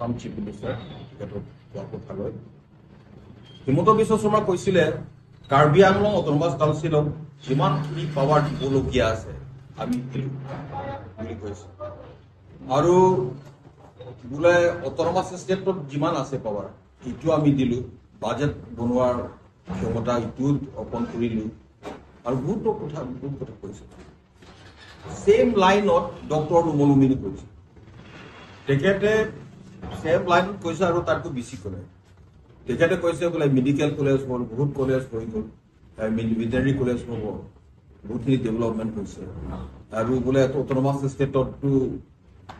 Assam chief minister তেখেতক কোৱা কথালৈ হিমন্ত বিশ্ব শৰ্মা কৈছিলে কাৰ্বি আংলং অট'নমাছ কাউন্সিলক যিমানখিনি পাৱাৰ দিবলগীয়া আছে আমি দিলোঁ বুলি কৈছে আৰু বোলে অট'নমাছ ষ্টেটত যিমান আছে পাৱাৰ এইটো আমি দিলোঁ বাজেট বনোৱাৰ ক্ষমতা ইটো অৰ্পণ কৰিলোঁ আৰু বহুত কথা কৈছে সেম লাইনত ডক্টৰ নুমল উমিনে কৈছে তেখেতে সেম লাইনত কৈছে আৰু তাতকৈ বেছি ক'লে তেখেতে কৈছে বোলে মেডিকেল কলেজ হ'ল বহুত কলেজ হৈ গ'ল ভেটেৰিনেৰী কলেজ হ'ব বহুতখিনি ডেভেলপমেণ্ট হৈছে আৰু বোলে অট'নমাছ ষ্টেটতো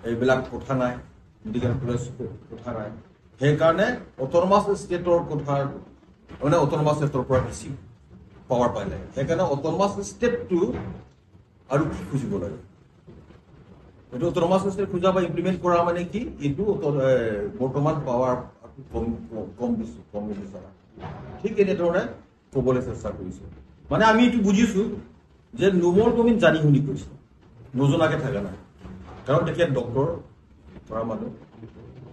এইবিলাক কথা নাই মেডিকেল কলেজ কথা নাই সেইকাৰণে অট'নমাছ ষ্টেটৰ কথা মানে অট'নমাছ ষ্টেটৰ পৰা বেছি পাৱাৰ পালে সেইকাৰণে অট'নমাছ ষ্টেটটো আৰু কি খুজিব লাগে এইটো অট'নমাছ ষ্টেট খোজা বা ইমপ্লিমেণ্ট কৰা মানে কি এইটো বৰ্তমান পাৱাৰ কম বিচৰা ঠিক এনেধৰণে ক'বলৈ চেষ্টা কৰিছে মানে আমি এইটো বুজিছোঁ যে নুমল কমিন জানি শুনি কৈছে নজনাকৈ থকা নাই কাৰণ তেখেত ডক্টৰ কৰা মানুহ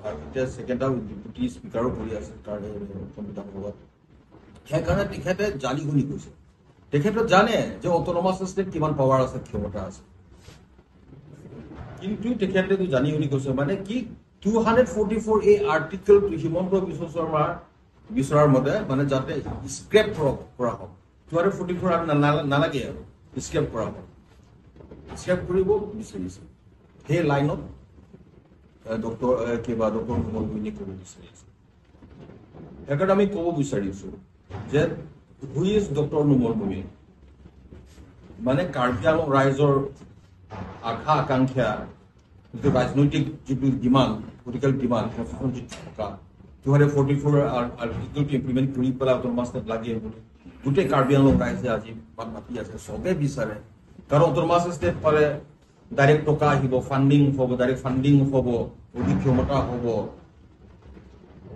আৰু এতিয়া ছেকেণ্ড টাইম ডেপুটি স্পীকাৰো কৰি আছে কাৰণে সংবিধান সভাত সেইকাৰণে তেখেতে জানি শুনি কৈছে তেখেতে জানে যে অট'নমাছ ষ্টেট কিমান পাৱাৰ আছে ক্ষমতা আছে কিন্তু তেখেতে জানি শুনি কৈছে মানে কি 244 এই আৰ্টিকেলটো হিমন্ত বিশ্ব শৰ্মাৰ বিচৰাৰ মতে মানে যাতে স্ক্ৰেপ কৰা হওক 244 আৰু নালাগে আৰু স্ক্ৰেপ কৰা হওক স্ক্ৰেপ কৰিব বিচাৰিছে সেই লাইনত ডক্টৰ নুমল উমিনে ক'ব বিচাৰিছে সেইকাৰণে আমি ক'ব বিচাৰিছোঁ যে who is doctor Numal women মানে কাৰ্বি আংলং ৰাইজৰ আশা আকাংক্ষা যিটো ৰাজনৈতিক যিটো ডিমাণ্ড পলিটিকেল ডিমাণ্ড থকা 244 আৰ্টিকেলটো ইমপ্লিমেণ্ট কৰি পেলাই অট'নমাছ ষ্টেট লাগে বুলি গোটেই কাৰ্বি আংলং ৰাইজে আজি মাতি আছে চবেই বিচাৰে কাৰণ অট'নমাছ ষ্টেট পালে ডাইৰেক্ট টকা আহিব ফাণ্ডিং হ'ব ডাইৰেক্ট ফাণ্ডিং হ'ব অধিক ক্ষমতা হ'ব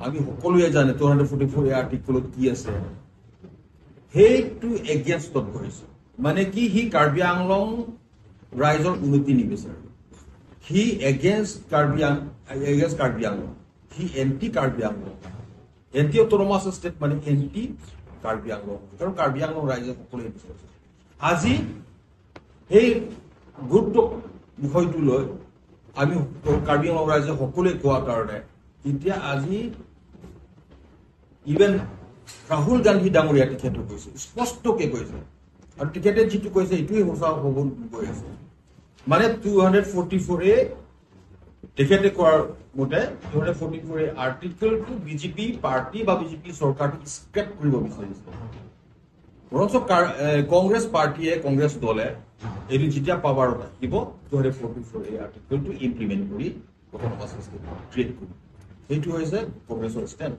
আমি সকলোৱে জানে 244 এই আৰ্টিকেলত কি আছে সেইটো এগেইনষ্টত কৰিছে মানে কি সি কাৰ্বি আংলং ৰাইজৰ উন্নতি নিবিচাৰে he against Karbi Anglong he anti Karbi Anglong anti autonomous state মানে এণ্টি কাৰ্বি আংলং কাৰণ কাৰ্বি আংলং ৰাইজে সকলোৱে বিচাৰিছে আজি সেই গুৰুত্ব বিষয়টো লৈ আমি কাৰ্বি আংলং ৰাইজে সকলোৱে কোৱাৰ কাৰণে এতিয়া আজি ইভেন ৰাহুল গান্ধী ডাঙৰীয়া তেখেতে কৈছে স্পষ্টকৈ কৈছে আৰু তেখেতে যিটো কৈছে এইটোৱে সঁচা হ'ব গৈ আছে মানে 244 তেখেতে কোৱাৰ মতে 244 আৰ্টিকেলটো বিজেপি পাৰ্টি বা বিজেপি চৰকাৰটো স্ক্ৰেপ কৰিব বিচাৰিছে বৰঞ্চ কংগ্ৰেছ পাৰ্টিয়ে কংগ্ৰেছ দলে এইটো যেতিয়া পাৱাৰত আহিব 244 এই আৰ্টিকেলটো ইমপ্লিমেণ্ট কৰি অট'নমাছ ষ্টেট ক্ৰিয়েট কৰিব সেইটো হৈছে কংগ্ৰেছৰ ষ্টেণ্ড